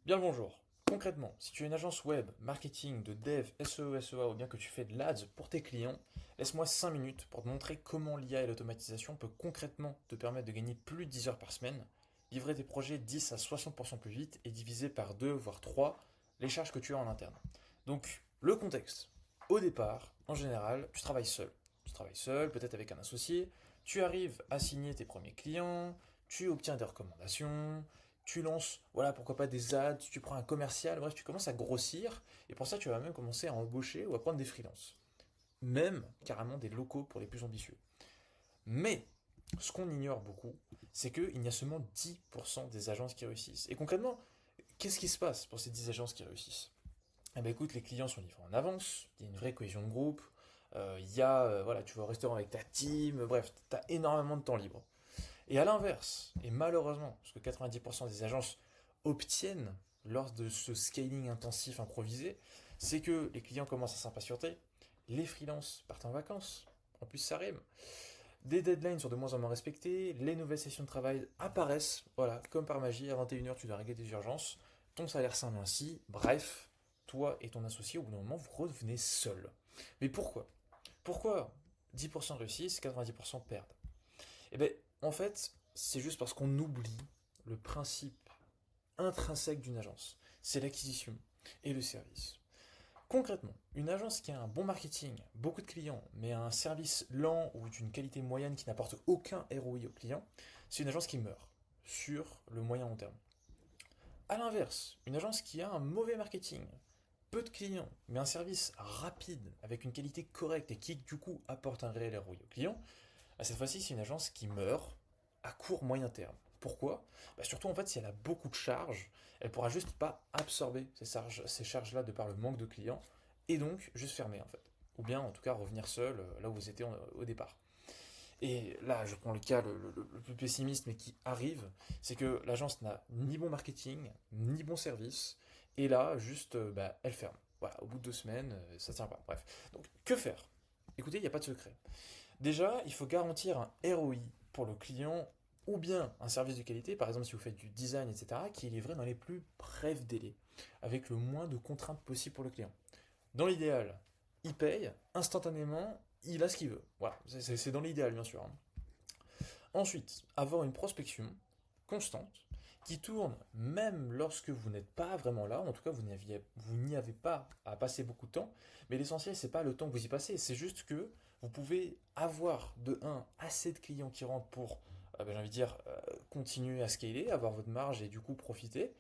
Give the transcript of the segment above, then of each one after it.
Bien le bonjour. Concrètement, si tu es une agence web, marketing, de dev, SEO, SEA ou bien que tu fais de l'ADS pour tes clients, laisse-moi 5 minutes pour te montrer comment l'IA et l'automatisation peut concrètement te permettre de gagner plus de 10 heures par semaine, livrer tes projets 10 à 60% plus vite et diviser par 2 voire 3 les charges que tu as en interne. Donc, le contexte. Au départ, en général, tu travailles seul. Tu travailles seul, peut-être avec un associé, tu arrives à signer tes premiers clients, tu obtiens des recommandations, tu lances, voilà, pourquoi pas des ads, tu prends un commercial, bref, tu commences à grossir, et pour ça, tu vas même commencer à embaucher ou à prendre des freelances. Même carrément des locaux pour les plus ambitieux. Mais, ce qu'on ignore beaucoup, c'est qu'il n'y a seulement 10% des agences qui réussissent. Et concrètement, qu'est-ce qui se passe pour ces 10 agences qui réussissent? Eh ben écoute, les clients sont livrés en avance, il y a une vraie cohésion de groupe, voilà, tu vas au restaurant avec ta team, bref, tu as énormément de temps libre. Et à l'inverse, et malheureusement, ce que 90% des agences obtiennent lors de ce scaling intensif improvisé, c'est que les clients commencent à s'impatienter, les freelances partent en vacances, en plus ça rime, des deadlines sont de moins en moins respectées, les nouvelles sessions de travail apparaissent, voilà, comme par magie, à 21 h tu dois régler des urgences, ton salaire s'en ainsi, bref, toi et ton associé, au bout d'un moment, vous revenez seul. Mais pourquoi? Pourquoi 10% réussissent, 90% perdent? Eh bien, en fait, c'est juste parce qu'on oublie le principe intrinsèque d'une agence. C'est l'acquisition et le service. Concrètement, une agence qui a un bon marketing, beaucoup de clients, mais un service lent ou d'une qualité moyenne qui n'apporte aucun ROI aux clients, c'est une agence qui meurt sur le moyen long terme. A l'inverse, une agence qui a un mauvais marketing, peu de clients, mais un service rapide avec une qualité correcte et qui du coup apporte un réel ROI aux clients, cette fois-ci, c'est une agence qui meurt à court moyen terme. Pourquoi? Surtout en fait, si elle a beaucoup de charges, elle pourra juste pas absorber ces charges-là de par le manque de clients, et donc juste fermer en fait. Ou bien en tout cas revenir seul là où vous étiez au départ. Et là, je prends le cas le plus pessimiste, mais qui arrive, c'est que l'agence n'a ni bon marketing, ni bon service, et là, juste, elle ferme. Voilà, au bout de 2 semaines, ça ne tient pas. Bref. Donc, que faire? Écoutez, il n'y a pas de secret. Déjà, il faut garantir un ROI pour le client ou bien un service de qualité, par exemple si vous faites du design, etc., qui est livré dans les plus brefs délais, avec le moins de contraintes possibles pour le client. Dans l'idéal, il paye instantanément, il a ce qu'il veut. Voilà, c'est dans l'idéal, bien sûr, hein. Ensuite, avoir une prospection constante qui tourne même lorsque vous n'êtes pas vraiment là, en tout cas vous n'y avez pas à passer beaucoup de temps, mais l'essentiel c'est pas le temps que vous y passez, c'est juste que vous pouvez avoir de un assez de clients qui rentrent pour, j'ai envie de dire, continuer à scaler, avoir votre marge et du coup profiter,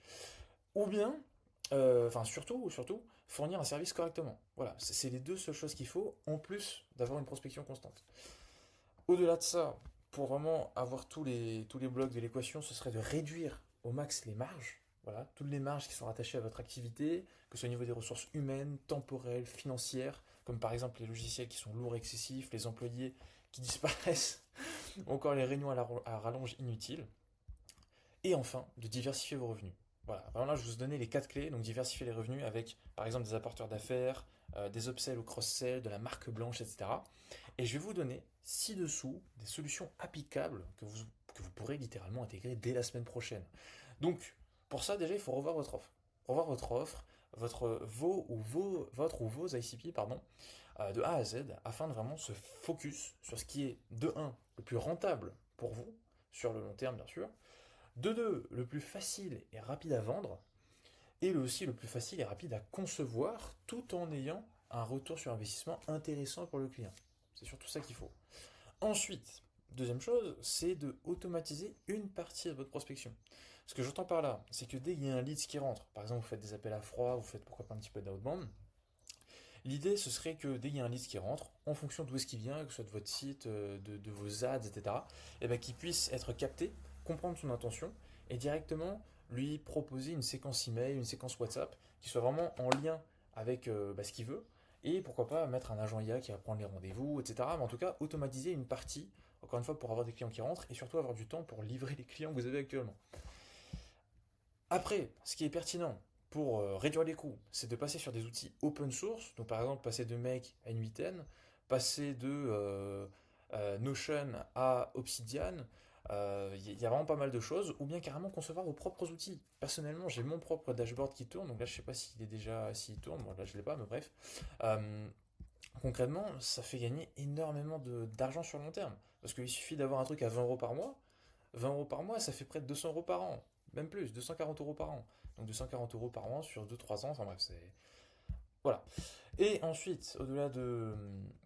ou bien, surtout, fournir un service correctement. Voilà, c'est les deux seules choses qu'il faut, en plus d'avoir une prospection constante. Au-delà de ça, pour vraiment avoir tous les blocs de l'équation, ce serait de réduire au max les marges. Voilà, toutes les marges qui sont rattachées à votre activité, que ce soit au niveau des ressources humaines, temporelles, financières, comme par exemple les logiciels qui sont lourds et excessifs, les employés qui disparaissent, ou encore les réunions à rallonge inutiles. Et enfin, de diversifier vos revenus. Voilà, vraiment là, je vous ai donné les quatre clés. Donc, diversifier les revenus avec, par exemple, des apporteurs d'affaires, des upsells ou cross-sells, de la marque blanche, etc. Et je vais vous donner ci-dessous des solutions applicables que vous pourrez littéralement intégrer dès la semaine prochaine. Donc, pour ça, déjà, il faut revoir votre offre. Revoir votre offre, votre ou vos ICP, pardon, de A à Z, afin de vraiment se focus sur ce qui est, de un le plus rentable pour vous, sur le long terme, bien sûr, de deux, le plus facile et rapide à vendre, et aussi le plus facile et rapide à concevoir, tout en ayant un retour sur investissement intéressant pour le client. C'est surtout ça qu'il faut. Ensuite, deuxième chose, c'est de automatiser une partie de votre prospection. Ce que j'entends par là, c'est que dès qu'il y a un lead qui rentre, par exemple vous faites des appels à froid, vous faites pourquoi pas un petit peu d'outbound, l'idée ce serait que dès qu'il y a un lead qui rentre, en fonction d'où est-ce qu'il vient, que ce soit de votre site, de vos ads, etc., et ben, qu'il puisse être capté, comprendre son intention, et directement lui proposer une séquence email, une séquence WhatsApp, qui soit vraiment en lien avec ce qu'il veut, et pourquoi pas mettre un agent IA qui va prendre les rendez-vous, etc. Mais en tout cas, automatiser une partie, encore une fois, pour avoir des clients qui rentrent, et surtout avoir du temps pour livrer les clients que vous avez actuellement. Après, ce qui est pertinent pour réduire les coûts, c'est de passer sur des outils open source. Donc, par exemple, passer de Make à N8N, passer de Notion à Obsidian, Il y a vraiment pas mal de choses, ou bien carrément concevoir vos propres outils. Personnellement, j'ai mon propre dashboard qui tourne, donc là je sais pas s'il tourne, bon là je l'ai pas, mais bref. Euh, Concrètement, ça fait gagner énormément d'argent sur le long terme. Parce qu'il suffit d'avoir un truc à 20 € par mois. 20 € par mois, ça fait près de 200 € par an. Même plus, 240 € par an. Donc 240 € par an sur 2-3 ans, enfin bref, c'est. Voilà. Et ensuite, au-delà de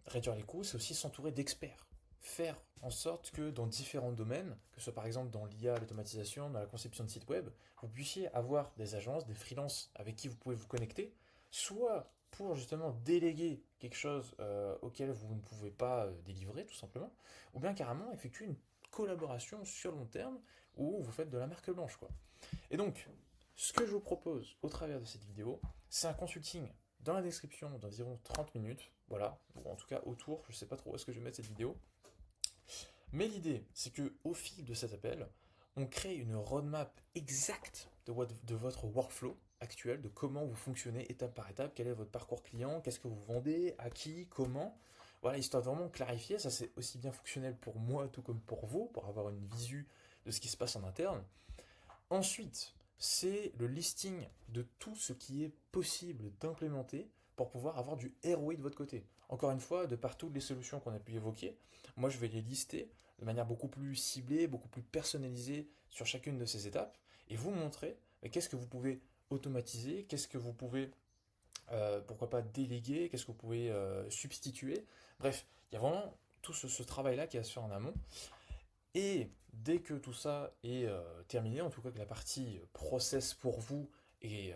réduire les coûts, c'est aussi s'entourer d'experts. Faire en sorte que dans différents domaines, que ce soit par exemple dans l'IA, l'automatisation, dans la conception de sites web, vous puissiez avoir des agences, des freelances avec qui vous pouvez vous connecter, soit pour justement déléguer quelque chose auquel vous ne pouvez pas délivrer tout simplement, ou bien carrément effectuer une collaboration sur le long terme où vous faites de la marque blanche, quoi. Et donc, ce que je vous propose au travers de cette vidéo, c'est un consulting dans la description d'environ 30 minutes. Voilà, ou en tout cas autour, je ne sais pas trop où est-ce que je vais mettre cette vidéo. Mais l'idée, c'est que au fil de cet appel, on crée une roadmap exacte de votre workflow actuel, de comment vous fonctionnez étape par étape, quel est votre parcours client, qu'est-ce que vous vendez, à qui, comment. Voilà, histoire de vraiment clarifier, ça c'est aussi bien fonctionnel pour moi tout comme pour vous, pour avoir une visu de ce qui se passe en interne. Ensuite, c'est le listing de tout ce qui est possible d'implémenter pour pouvoir avoir du ROI de votre côté. Encore une fois, de par toutes les solutions qu'on a pu évoquer, moi je vais les lister de manière beaucoup plus ciblée, beaucoup plus personnalisée sur chacune de ces étapes et vous montrer qu'est-ce que vous pouvez automatiser, qu'est-ce que vous pouvez, pourquoi pas déléguer, qu'est-ce que vous pouvez substituer. Bref, il y a vraiment tout ce travail-là qui va se faire en amont. Et dès que tout ça est terminé, en tout cas que la partie process pour vous est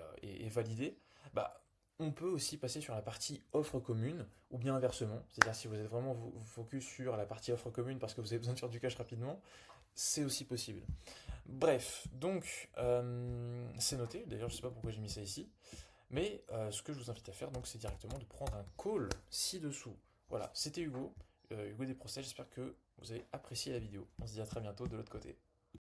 validée, bah, on peut aussi passer sur la partie offre commune, ou bien inversement. C'est-à-dire si vous êtes vraiment vous focus sur la partie offre commune parce que vous avez besoin de faire du cash rapidement, c'est aussi possible. Bref, donc c'est noté. D'ailleurs, je ne sais pas pourquoi j'ai mis ça ici. Mais ce que je vous invite à faire, donc, c'est directement de prendre un call ci-dessous. Voilà, c'était Hugo, Hugo des Procès. J'espère que vous avez apprécié la vidéo. On se dit à très bientôt de l'autre côté.